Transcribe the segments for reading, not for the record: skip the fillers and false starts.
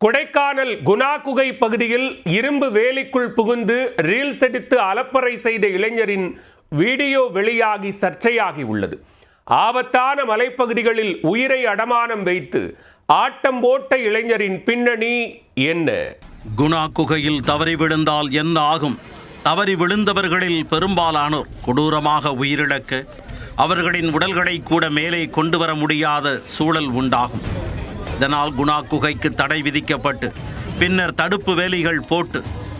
கொடைக்கானல் குணா குகை பகுதியில் இரும்பு வேலிக்குள் புகுந்து ரீல்ஸ் எடுத்து அலப்பறை செய்த இளைஞரின் வீடியோ வெளியாகி சர்ச்சையாகி உள்ளது. ஆபத்தான மலைப்பகுதிகளில் உயிரை அடமானம் வைத்து ஆட்டம் போட்ட இளைஞரின் பின்னணி என்ன? குணா குகையில் தவறி விழுந்தால் என்ன ஆகும்? தவறி விழுந்தவர்களில் பெரும்பாலானோர் கொடூரமாக உயிரிழக்க அவர்களின் உடல்களை கூட மேலே கொண்டு வர முடியாத சூழல் உண்டாகும். இதனால் குணா குகைக்கு தடை விதிக்கப்பட்டு பின்னர் தடுப்பு வேலிகள் போட்டு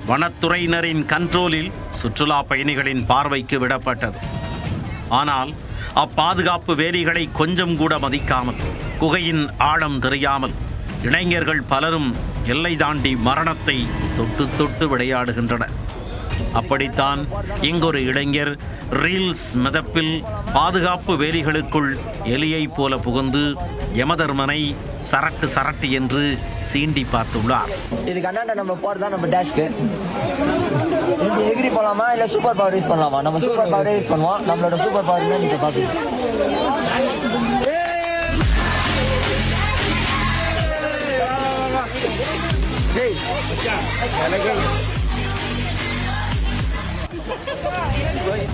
வனத்துறையினரின் கண்ட்ரோலில் சுற்றுலா பயணிகளின் பார்வைக்கு விடப்பட்டது. ஆனால் அப்பாதுகாப்பு வேலிகளை கொஞ்சம் கூட மதிக்காமல், குகையின் ஆழம் தெரியாமல் இளைஞர்கள் பலரும் எல்லை தாண்டி மரணத்தை தொட்டு தொட்டு விளையாடுகின்றனர். அப்படித்தான் இங்கொரு இளைஞர் ரீல்ஸ் மிதப்பில் பாதுகாப்பு வேலிகளுக்குள் எலியை போல புகுந்து யமதர்மனை சரட்டு சரட்டு என்று சீண்டி பார்த்துள்ளார். இதுக்கு அண்ணாண்ட நம்ம போறதா நம்ம டேஷ்க்கு எகிரி போலாமா இல்ல சூப்பர் பவர் யூஸ் பண்ணலாமா? நம்ம சூப்பர் பவர் யூஸ் பண்ணுவோம். நம்மளோட சூப்பர் பவர் என்ன நீங்க பாத்துக்கோங்க.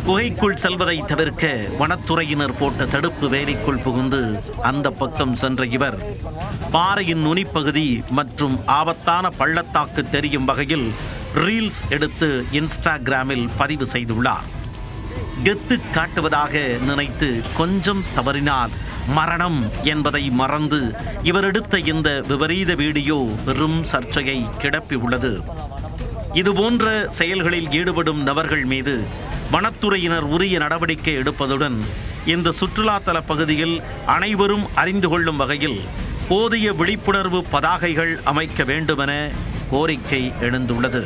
குகைக்குள் செல்வதை தவிர்க்க வனத்துறையினர் போட்ட தடுப்பு வேலிக்குள் புகுந்து அந்த பக்கம் சென்ற இவர் பாறையின் நுனிப்பகுதி மற்றும் ஆபத்தான பள்ளத்தாக்கு தெரியும் வகையில் ரீல்ஸ் எடுத்து இன்ஸ்டாகிராமில் பதிவு செய்துள்ளார். கெத்து காட்டுவதாக நினைத்து கொஞ்சம் தவறினால் மரணம் என்பதை மறந்து இவர் எடுத்த இந்த விபரீத வீடியோ பெரும் சர்ச்சையை கிளப்பியுள்ளது. இதுபோன்ற செயல்களில் ஈடுபடும் நபர்கள் மீது வனத்துறையினர் உரிய நடவடிக்கை எடுப்பதுடன் இந்த சுற்றுலாத்தல பகுதியில் அனைவரும் அறிந்து கொள்ளும் வகையில் போதிய விழிப்புணர்வு பதாகைகள் அமைக்க வேண்டுமென கோரிக்கை எழுந்துள்ளது.